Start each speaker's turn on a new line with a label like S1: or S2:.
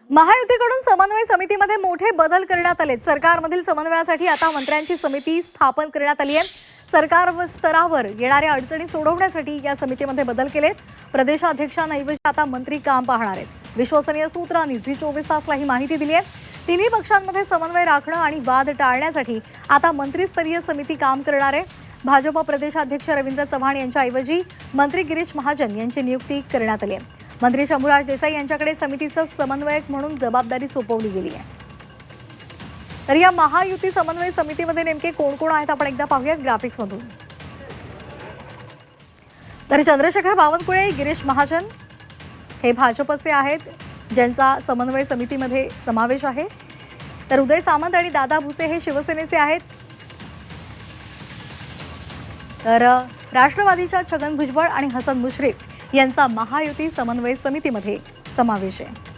S1: महायुतीकडून समन्वय समितीमध्ये मोठे बदल करण्यात आले। सरकारमधील समन्वयासाठी आता मंत्र्यांची समिती स्थापन करण्यात आली आहे। सरकार स्तरावर येणाऱ्या अडचणी सोडवण्यासाठी या समितीमध्ये बदल केलेत। प्रदेशाध्यक्षांऐवजी आता मंत्री काम पाहणार आहेत। विश्वसनीय सूत्रांनी झी24 तासला ही माहिती दिली आहे। तिन्ही पक्षांमध्ये समन्वय राखणं आणि वाद टाळण्यासाठी आता मंत्रिस्तरीय समिती काम करणार आहे। भाजप प्रदेशाध्यक्ष रवींद्र चव्हाण यांच्याऐवजी मंत्री गिरीश महाजन यांची नियुक्ती करण्यात आली आहे। मंत्री शंभूराज देसाई यांच्याकडे समितीचं समन्वयक म्हणून जबाबदारी सोपवली गेली आहे। तर या महायुती समन्वय समितीमध्ये नेमके कोण कोण आहेत आपण एकदा पाहूयात ग्राफिक्स मधून। तर चंद्रशेखर बावनकुळे, गिरीश महाजन हे भाजपचे आहेत, ज्यांचा समन्वय समितीमध्ये समावेश आहे। तर उदय सामंत आणि दादा भुसे हे शिवसेनेचे आहेत। तर राष्ट्रवादीच्या छगन भुजबळ आणि हसन मुश्रीफ यांचा महायुती समन्वय समितीमध्ये समावेश आहे।